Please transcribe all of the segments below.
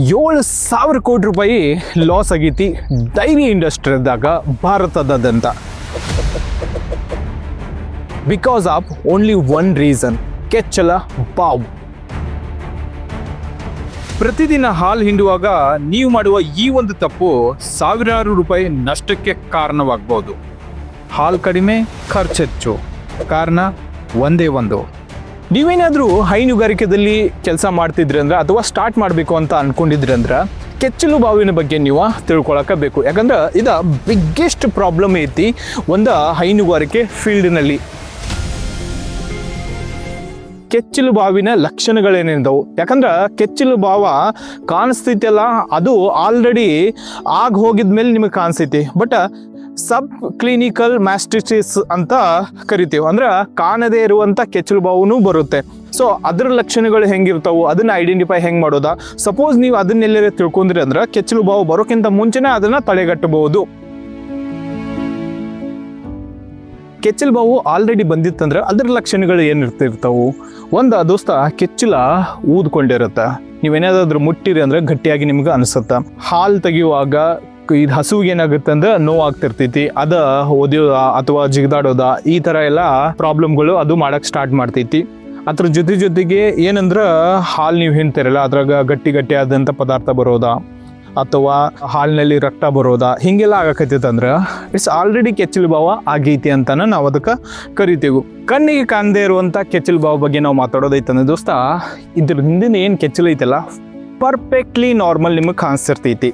7,000 ಕೋಟಿ ರೂಪಾಯಿ ಲಾಸ್ ಆಗೈತಿ ಡೈರಿ ಇಂಡಸ್ಟ್ರಿದಾಗ ಭಾರತದಾದ್ಯಂತ. Because of only one reason, ಕೆಚ್ಚಲ ಬಾವು. ಪ್ರತಿದಿನ ಹಾಲು ಹಿಂಡುವಾಗ ನೀವು ಮಾಡುವ ಈ ಒಂದು ತಪ್ಪು ಸಾವಿರಾರು ರೂಪಾಯಿ ನಷ್ಟಕ್ಕೆ ಕಾರಣವಾಗಬಹುದು. ಹಾಲು ಕಡಿಮೆ, ಖರ್ಚು ಹೆಚ್ಚು. ಕಾರಣ ಒಂದೇ ಒಂದು. ನೀವೇನಾದರೂ ಹೈನುಗಾರಿಕೆಯಲ್ಲಿ ಕೆಲಸ ಮಾಡ್ತಿದ್ರಿ ಅಂದ್ರೆ ಅಥವಾ ಸ್ಟಾರ್ಟ್ ಮಾಡಬೇಕು ಅಂತ ಅನ್ಕೊಂಡಿದ್ರಿ ಅಂದ್ರೆ ಕೆಚ್ಚಲು ಬಾವಿನ ಬಗ್ಗೆ ನೀವು ತಿಳ್ಕೊಳಕಬೇಕು. ಯಾಕಂದ್ರೆ ಇದು ಬಿಗ್ಗೆಸ್ಟ್ ಪ್ರಾಬ್ಲಮ್ ಐತಿ ಒಂದು ಹೈನುಗಾರಿಕೆ ಫೀಲ್ಡ್ನಲ್ಲಿ. ಕೆಚ್ಚಲು ಬಾವಿನ ಲಕ್ಷಣಗಳೇನಿದ್ದವು, ಯಾಕಂದ್ರೆ ಕೆಚ್ಚಲು ಬಾವ ಕಾಣಿಸ್ತೈತಲ್ಲ ಅದು ಆಲ್ರೆಡಿ ಆಗಿ ಹೋಗಿದ್ಮೇಲೆ ನಿಮಗೆ ಕಾಣಿಸ್ತೈತಿ. ಬಟ್ ಸಬ್ ಕ್ಲಿನಿಕಲ್ ಮ್ಯಾಸ್ಟಿಟಿಸ್ ಅಂತ ಕರಿತೀವಿ, ಅಂದ್ರೆ ಕಾಣದೇ ಇರುವಂಥ ಕೆಚ್ಚಲು ಬಾವು ಬರುತ್ತೆ. ಸೊ ಅದರ ಲಕ್ಷಣಗಳು ಹೆಂಗಿರ್ತಾವೆ, ಅದನ್ನ ಐಡೆಂಟಿಫೈ ಹೆಂಗೆ ಮಾಡೋದಾ? ಸಪೋಸ್ ನೀವು ಅದನ್ನೆಲ್ಲರೇ ತಿಳ್ಕೊಂಡ್ರಿ ಅಂದ್ರೆ ಕೆಚ್ಚಲು ಬಾವು ಬರೋಕ್ಕಿಂತ ಮುಂಚೆನೇ ಅದನ್ನ ತಡೆಗಟ್ಟಬಹುದು. ಕೆಚ್ಚಲು ಬಾವು ಆಲ್ರೆಡಿ ಬಂದಿತ್ತಂದ್ರೆ ಅದರ ಲಕ್ಷಣಗಳು ಏನಿರ್ತಿರ್ತಾವು? ಒಂದು ದೋಸ್ತ ಕೆಚ್ಚಲ ಊದ್ಕೊಂಡಿರುತ್ತೆ. ನೀವೇನಾದ್ರೂ ಮುಟ್ಟಿರಿ ಅಂದ್ರೆ ಗಟ್ಟಿಯಾಗಿ ನಿಮ್ಗೆ ಅನಿಸುತ್ತೆ. ಹಾಲು ತೆಗೆಯುವಾಗ ಇದು ಹಸುವಿಗೆ ಏನಾಗುತ್ತೆ ಅಂದ್ರೆ ನೋವು ಆಗ್ತಿರ್ತೈತಿ, ಅದ ಓದಿಯೋದ ಅಥವಾ ಜಿಗಿದಾಡೋದ ಈ ಥರ ಎಲ್ಲ ಪ್ರಾಬ್ಲಮ್ಗಳು ಅದು ಮಾಡಕ್ಕೆ ಸ್ಟಾರ್ಟ್ ಮಾಡ್ತೈತಿ. ಅದ್ರ ಜೊತೆಗೆ ಏನಂದ್ರೆ ಹಾಲು ನೀವು ಹಿಂಡ್ತಿರಲ್ಲ ಅದ್ರಾಗ ಗಟ್ಟಿ ಆದಂಥ ಪದಾರ್ಥ ಬರೋದಾ ಅಥವಾ ಹಾಲಿನಲ್ಲಿ ರಕ್ತ ಬರೋದಾ ಹಿಂಗೆಲ್ಲ ಆಗಕತ್ತೈತಂದ್ರೆ ಇಟ್ಸ್ ಆಲ್ರೆಡಿ ಕೆಚ್ಚಲು ಬಾವ ಆಗೈತಿ ಅಂತಾನೆ ನಾವು ಅದಕ್ಕೆ ಕರಿತೀವಿ. ಕಣ್ಣಿಗೆ ಕಾಣದೇ ಇರುವಂಥ ಕೆಚ್ಚಲು ಬಾವ ಬಗ್ಗೆ ನಾವು ಮಾತಾಡೋದೈತಂದ್ರೆ ದೋಸ್ತ, ಇದ್ರ ಹಿಂದಿನ ಏನು ಕೆಚ್ಚಲು ಐತಲ್ಲ ಪರ್ಫೆಕ್ಟ್ಲಿ ನಾರ್ಮಲ್ ನಿಮಗೆ ಕಾಣಿಸ್ತಿರ್ತೈತಿ.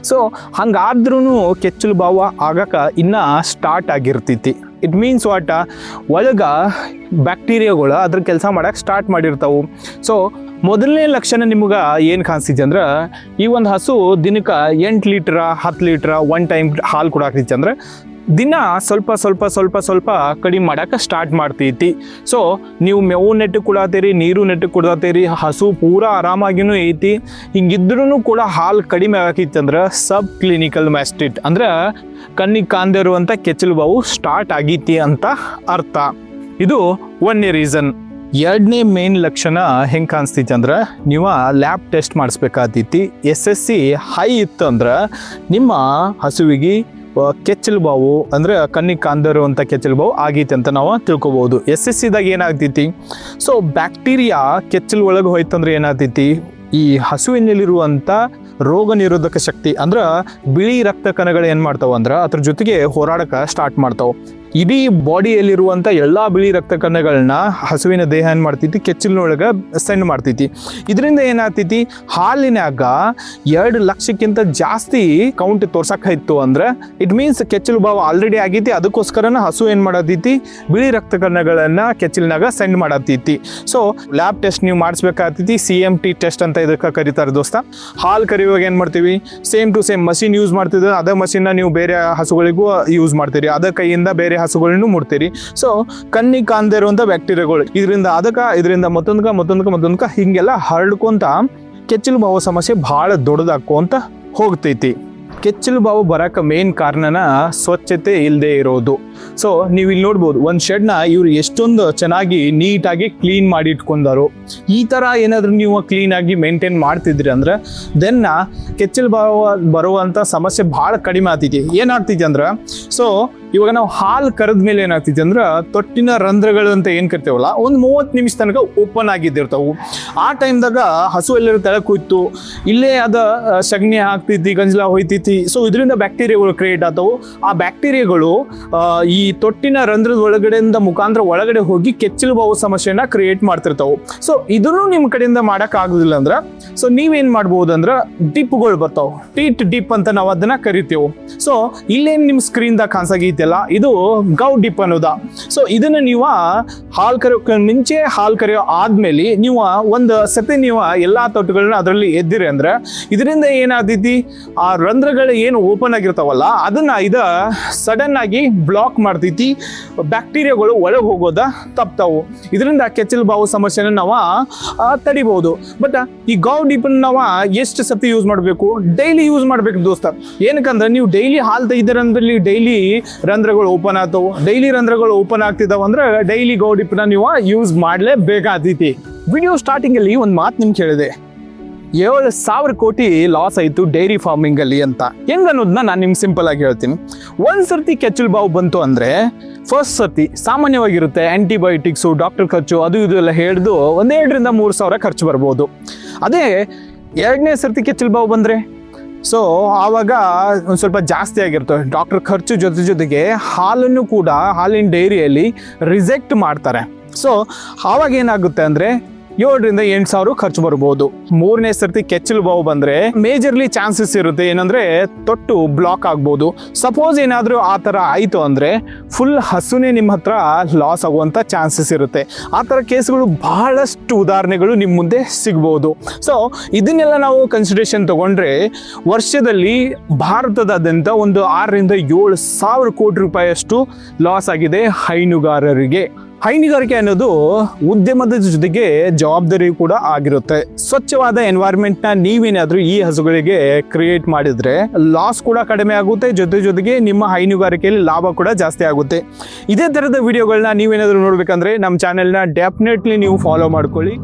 ಸೊ ಹಂಗಾದ್ರೂ ಕೆಚ್ಚಲು ಬಾವ ಆಗಕ್ಕೆ ಇನ್ನೂ ಸ್ಟಾರ್ಟ್ ಆಗಿರ್ತೈತಿ. ಇಟ್ ಮೀನ್ಸ್ ವಾಟ, ಒಳಗೆ ಬ್ಯಾಕ್ಟೀರಿಯಾಗಳು ಅದ್ರ ಕೆಲಸ ಮಾಡಕ್ಕೆ ಸ್ಟಾರ್ಟ್ ಮಾಡಿರ್ತಾವೆ. ಸೊ ಮೊದಲನೇ ಲಕ್ಷಣ ನಿಮ್ಗೆ ಏನು ಕಾಣಿಸ್ತೈತಿ ಅಂದ್ರೆ, ಈ ಒಂದು ಹಸು ದಿನಕ್ಕೆ 8 ಲೀಟ್ರ 10 ಲೀಟ್ರ ಒನ್ ಟೈಮ್ ಹಾಲು ಕೊಡಾಕೈತಿ ಅಂದ್ರೆ ದಿನ ಸ್ವಲ್ಪ ಕಡಿಮೆ ಮಾಡಕ್ಕೆ ಸ್ಟಾರ್ಟ್ ಮಾಡ್ತೈತಿ. ಸೊ ನೀವು ಮೇವು ನೆಟ್ಟಿಗೆ ಕೊಡತ್ತೀರಿ, ನೀರು ನೆಟ್ಟಿಗೆ ಕೊಡತ್ತೀರಿ, ಹಸು ಪೂರಾ ಆರಾಮಾಗಿನೂ ಐತಿ. ಹಿಂಗಿದ್ರೂ ಕೂಡ ಹಾಲು ಕಡಿಮೆ ಆಗೈತಿ ಅಂದ್ರೆ ಸಬ್ ಕ್ಲಿನಿಕಲ್ ಮ್ಯಾಸ್ಟಿಟ್ ಅಂದ್ರೆ ಕಣ್ಣಿಗೆ ಕಾಣದೇ ಇರುವಂಥ ಕೆಚ್ಚಲು ಬಾವು ಸ್ಟಾರ್ಟ್ ಆಗೈತಿ ಅಂತ ಅರ್ಥ. ಇದು ಒಂದನೇ ರೀಸನ್. ಎರಡನೇ ಮೇನ್ ಲಕ್ಷಣ ಹೆಂಗೆ ಕಾಣಿಸ್ತೈತಿ ಅಂದ್ರೆ, ನೀವು ಲ್ಯಾಬ್ ಟೆಸ್ಟ್ ಮಾಡಿಸ್ಬೇಕಾಗ್ತೈತಿ. SSC ಹೈ ಇತ್ತು ಅಂದ್ರೆ ನಿಮ್ಮ ಹಸುವಿಗೆ ಕೆಚ್ಚಲು ಬಾವು ಅಂದ್ರೆ ಕಣ್ಣಿಗೆ ಕಾಣದೇ ಇರುವಂಥ ಕೆಚ್ಚಲು ಬಾವು ಆಗೈತಿ ಅಂತ ನಾವು ತಿಳ್ಕೊಬೋದು. SSCದಾಗ ಏನಾಗ್ತೈತಿ, ಸೊ ಬ್ಯಾಕ್ಟೀರಿಯಾ ಕೆಚ್ಚಲು ಒಳಗೆ ಹೋಯ್ತಂದ್ರೆ ಏನಾಗ್ತೈತಿ, ಈ ಹಸುವಿನಲ್ಲಿರುವಂಥ ರೋಗ ನಿರೋಧಕ ಶಕ್ತಿ ಅಂದ್ರೆ ಬಿಳಿ ರಕ್ತ ಕಣಗಳು ಏನು ಮಾಡ್ತಾವ ಅಂದ್ರೆ ಅದ್ರ ಜೊತೆಗೆ ಹೋರಾಡಕ್ಕೆ ಸ್ಟಾರ್ಟ್ ಮಾಡ್ತಾವೆ. ಇಡೀ ಬಾಡಿಯಲ್ಲಿರುವಂಥ ಎಲ್ಲ ಬಿಳಿ ರಕ್ತ ಕಣಗಳನ್ನ ಹಸುವಿನ ದೇಹ ಏನು ಮಾಡ್ತೈತಿ, ಕೆಚ್ಚಲಿನೊಳಗೆ ಸೆಂಡ್ ಮಾಡ್ತೈತಿ. ಇದರಿಂದ ಏನಾಗ್ತೈತಿ, ಹಾಲಿನಾಗ 2 ಲಕ್ಷಕ್ಕಿಂತ ಜಾಸ್ತಿ ಕೌಂಟ್ ತೋರ್ಸಕ್ಕಾಯ್ತು ಅಂದ್ರೆ ಇಟ್ ಮೀನ್ಸ್ ಕೆಚ್ಚಲು ಬಾವು ಆಲ್ರೆಡಿ ಆಗೈತಿ. ಅದಕ್ಕೋಸ್ಕರನ ಹಸು ಏನು ಮಾಡತೈತಿ, ಬಿಳಿ ರಕ್ತ ಕಣಗಳನ್ನು ಕೆಚ್ಚಲಿನಾಗ ಸೆಂಡ್ ಮಾಡತೈತಿ. ಸೊ ಲ್ಯಾಬ್ ಟೆಸ್ಟ್ ನೀವು ಮಾಡಿಸ್ಬೇಕಾಗ್ತೈತಿ. CMT ಟೆಸ್ಟ್ ಅಂತ ಇದಕ್ಕೆ ಕರೀತಾರೆ ದೋಸ್ತ. ಹಾಲು ಕರೆಯುವಾಗ ಏನು ಮಾಡ್ತೀವಿ, same to same machine use ಮಾಡ್ತಿದ್ರೆ ಅದೇ ಮಷಿನ್ನ ನೀವು ಬೇರೆ ಹಸುಗಳಿಗೂ ಯೂಸ್ ಮಾಡ್ತೀರಿ, ಅದ ಕೈಯಿಂದ ಬೇರೆ ಹಸುಗಳನ್ನು ಮುಡ್ತೀರಿ. ಸೊ ಕಣ್ಣಿಗೆ ಕಾಣದೇ ಇರುವಂಥ ಬ್ಯಾಕ್ಟೀರಿಯಾಗಳು ಇದರಿಂದ ಮತ್ತೊಂದಕ್ಕೆ ಹಿಂಗೆಲ್ಲ ಹರಡ್ಕೊಂತ ಕೆಚ್ಚಲು ಬಾವು ಸಮಸ್ಯೆ ಭಾಳ ದೊಡ್ಡದಾಕೋಂತ ಹೋಗ್ತೈತಿ. ಕೆಚ್ಚಲು ಬಾವು ಬರಕ್ಕೆ ಮೇನ್ ಕಾರಣನ ಸ್ವಚ್ಛತೆ ಇಲ್ಲದೆ ಇರೋದು. ಸೊ ನೀವು ಇಲ್ಲಿ ನೋಡ್ಬೋದು, ಒಂದು ಶೆಡ್ನ ಇವ್ರು ಎಷ್ಟೊಂದು ಚೆನ್ನಾಗಿ ನೀಟಾಗಿ ಕ್ಲೀನ್ ಮಾಡಿ ಇಟ್ಕೊಂಡಾರು. ಈ ಥರ ಏನಾದರೂ ನೀವು ಕ್ಲೀನಾಗಿ ಮೇಂಟೈನ್ ಮಾಡ್ತಿದ್ರಿ ಅಂದ್ರೆ ದೆನ್ ಕೆಚ್ಚಲು ಬಾವು ಬರುವಂಥ ಸಮಸ್ಯೆ ಭಾಳ ಕಡಿಮೆ ಆಗ್ತೈತಿ. ಏನಾಗ್ತೈತಿ ಅಂದ್ರೆ, ಸೊ ಇವಾಗ ನಾವು ಹಾಲು ಕರೆದ ಮೇಲೆ ಏನಾಗ್ತೈತಿ ಅಂದ್ರೆ ತೊಟ್ಟಿನ ರಂಧ್ರಗಳು ಅಂತ ಏನು ಕರಿತೇವಲ್ಲ ಒಂದು 30 ನಿಮಿಷ ತನಕ ಓಪನ್ ಆಗಿದ್ದಿರ್ತಾವೆ. ಆ ಟೈಮ್ದಾಗ ಹಸು ಎಲ್ಲರೂ ತೆಳಕ್ಕೆ ಹೋಯ್ತು, ಇಲ್ಲೇ ಅದ ಸಗಣಿ ಹಾಕ್ತೈತಿ, ಗಂಜಲ ಹೋಯ್ತೈತಿ. ಸೊ ಇದರಿಂದ ಬ್ಯಾಕ್ಟೀರಿಯಾಗಳು ಕ್ರಿಯೇಟ್ ಆಗ್ತಾವೆ. ಆ ಬ್ಯಾಕ್ಟೀರಿಯಾಗಳು ಈ ತೊಟ್ಟಿನ ರಂಧ್ರದ ಒಳಗಡೆಯಿಂದ ಮುಖಾಂತರ ಒಳಗಡೆ ಹೋಗಿ ಕೆಚ್ಚಲು ಬಾವು ಸಮಸ್ಯೆನ ಕ್ರಿಯೇಟ್ ಮಾಡ್ತಿರ್ತಾವೆ. ಸೊ ಇದನ್ನು ನಿಮ್ಮ ಕಡೆಯಿಂದ ಮಾಡಕ್ ಆಗುದಿಲ್ಲ ಅಂದ್ರೆ ಸೊ ನೀವೇನ್ ಮಾಡ್ಬೋದು ಅಂದ್ರೆ ಡಿಪ್ಗಳು ಬರ್ತಾವೆ, ಟೀಟ್ ಡಿಪ್ ಅಂತ ನಾವು ಅದನ್ನ ಕರಿತೇವೆ. ಸೊ ಇಲ್ಲೇನು ನಿಮ್ಮ ಸ್ಕ್ರೀನ್ದಾಗ ಕಾಣಿಸಾಗೈತಿ, ಇದು ಗೌ ಡಿಪ್ ಅನ್ನೋದ. ಸೊ ಇದನ್ನ ನೀವು ಹಾಲು ಕರೆಯೋಕೆ ಮುಂಚೆ, ಹಾಲು ಕರೆಯೋ ಆದ್ಮೇಲೆ ನೀವು ಒಂದು ಸತಿ ನೀವು ಎಲ್ಲಾ ತೊಟ್ಟುಗಳನ್ನ ಅದರಲ್ಲಿ ಎದ್ದಿರಿ ಅಂದ್ರೆ ಇದರಿಂದ ಏನಾಗ್ತೈತಿ, ಆ ರಂಧ್ರಗಳು ಏನು ಓಪನ್ ಆಗಿರ್ತಾವಲ್ಲ ಅದನ್ನ ಸಡನ್ ಆಗಿ ಬ್ಲಾಕ್ ಮಾಡ್ತೈತಿ. ಬ್ಯಾಕ್ಟೀರಿಯಾಗಳು ಒಳಗೆ ಹೋಗೋದ ತಪ್ತಾವು. ಇದರಿಂದ ಕೆಚ್ಚಲು ಬಾವು ಸಮಸ್ಯೆನ ನಾವು ತಡಿಬಹುದು. ಬಟ್ ಈ ಗೌ ಡಿಪ್ ನಾವು ಎಷ್ಟು ಸತಿ ಯೂಸ್ ಮಾಡಬೇಕು, ಡೈಲಿ ಯೂಸ್ ಮಾಡ್ಬೇಕು ದೋಸ್ತ. ಏನಕ್ಕಂದ್ರೆ ನೀವು ಡೈಲಿ ಹಾಲು ತೆಗಿದ್ರಂದ್ರೆ ಡೈಲಿ ರಂಧ್ರಗಳು ಓಪನ್ ಆಗ್ತಾವೆ. ಡೈಲಿ ರಂಧ್ರಗಳು ಓಪನ್ ಆಗ್ತಿದ್ದಾವೆ ಅಂದ್ರೆ ಡೈಲಿ ಗೌ ಡಿಪ್ನ ನೀವು ಯೂಸ್ ಮಾಡಲೇಬೇಕಾಗ್ತೈತಿ. ವಿಡಿಯೋ ಸ್ಟಾರ್ಟಿಂಗಲ್ಲಿ ಒಂದು ಮಾತು ನಿಮ್ಗೆ ಕೇಳಿದೆ, 7,000 ಕೋಟಿ ಲಾಸ್ ಆಯಿತು ಡೈರಿ ಫಾರ್ಮಿಂಗಲ್ಲಿ ಅಂತ. ಹೆಂಗೆ ಅನ್ನೋದನ್ನ ನಾನು ನಿಮ್ಗೆ ಸಿಂಪಲ್ ಆಗಿ ಹೇಳ್ತೀನಿ. ಒಂದು ಸರ್ತಿ ಕೆಚ್ಚಲು ಬಾವು ಬಂತು ಅಂದರೆ ಫಸ್ಟ್ ಸರ್ತಿ ಸಾಮಾನ್ಯವಾಗಿರುತ್ತೆ, ಆ್ಯಂಟಿಬಯೋಟಿಕ್ಸು, ಡಾಕ್ಟರ್ ಖರ್ಚು ಅದು ಇದು ಎಲ್ಲ ಹಿಡಿದು 1,200 3 ಸಾವಿರ ಖರ್ಚು ಬರ್ಬೋದು. ಅದೇ 2ನೇ ಸರ್ತಿ ಕೆಚ್ಚಲು ಬಾವು ಬಂದರೆ ಆವಾಗ ಒಂದು ಸ್ವಲ್ಪ ಜಾಸ್ತಿ ಆಗಿರ್ತವೆ. ಡಾಕ್ಟರ್ ಖರ್ಚು ಜೊತೆಗೆ ಹಾಲನ್ನು ಕೂಡ ಹಾಲಿನ ಡೈರಿಯಲ್ಲಿ ರಿಜೆಕ್ಟ್ ಮಾಡ್ತಾರೆ. ಆವಾಗ ಏನಾಗುತ್ತೆ ಅಂದರೆ 7,000 8 ಸಾವಿರ ಖರ್ಚು ಬರ್ಬೋದು. 3ನೇ ಸರ್ತಿ ಕೆಚ್ಚಲು ಬಾವು ಬಂದರೆ ಮೇಜರ್ಲಿ ಚಾನ್ಸಸ್ ಇರುತ್ತೆ ಏನಂದರೆ ತೊಟ್ಟು ಬ್ಲಾಕ್ ಆಗ್ಬೋದು. ಸಪೋಸ್ ಏನಾದರೂ ಆ ಥರ ಆಯಿತು ಅಂದರೆ ಫುಲ್ ಹಸುನೇ ನಿಮ್ಮ ಹತ್ರ ಲಾಸ್ ಆಗುವಂಥ ಚಾನ್ಸಸ್ ಇರುತ್ತೆ. ಆ ಥರ ಕೇಸ್ಗಳು ಬಹಳಷ್ಟು ಉದಾಹರಣೆಗಳು ನಿಮ್ಮ ಮುಂದೆ ಸಿಗ್ಬೋದು. ಇದನ್ನೆಲ್ಲ ನಾವು ಕನ್ಸಿಡರೇಷನ್ ತಗೊಂಡ್ರೆ ವರ್ಷದಲ್ಲಿ ಭಾರತದಾದ್ಯಂತ ಒಂದು 6ರಿಂದ 7 ಸಾವಿರ ಕೋಟಿ ರೂಪಾಯಿಯಷ್ಟು ಲಾಸ್ ಆಗಿದೆ ಹೈನುಗಾರರಿಗೆ. ಹೈನುಗಾರಿಕೆ ಅನ್ನೋದು ಉದ್ಯಮದ ಜೊತೆಗೆ ಜವಾಬ್ದಾರಿ ಕೂಡ ಆಗಿರುತ್ತೆ. ಸ್ವಚ್ಛವಾದ ಎನ್ವೈರ್ಮೆಂಟ್ನ ನೀವೇನಾದರೂ ಈ ಹಸುಗಳಿಗೆ ಕ್ರಿಯೇಟ್ ಮಾಡಿದರೆ ಲಾಸ್ ಕೂಡ ಕಡಿಮೆ ಆಗುತ್ತೆ, ಜೊತೆಗೆ ನಿಮ್ಮ ಹೈನುಗಾರಿಕೆಯಲ್ಲಿ ಲಾಭ ಕೂಡ ಜಾಸ್ತಿ ಆಗುತ್ತೆ. ಇದೇ ಥರದ ವಿಡಿಯೋಗಳನ್ನ ನೀವೇನಾದರೂ ನೋಡಬೇಕಂದ್ರೆ ನಮ್ಮ ಚಾನೆಲ್ನ ಡೆಫಿನೆಟ್ಲಿ ನೀವು ಫಾಲೋ ಮಾಡ್ಕೊಳ್ಳಿ.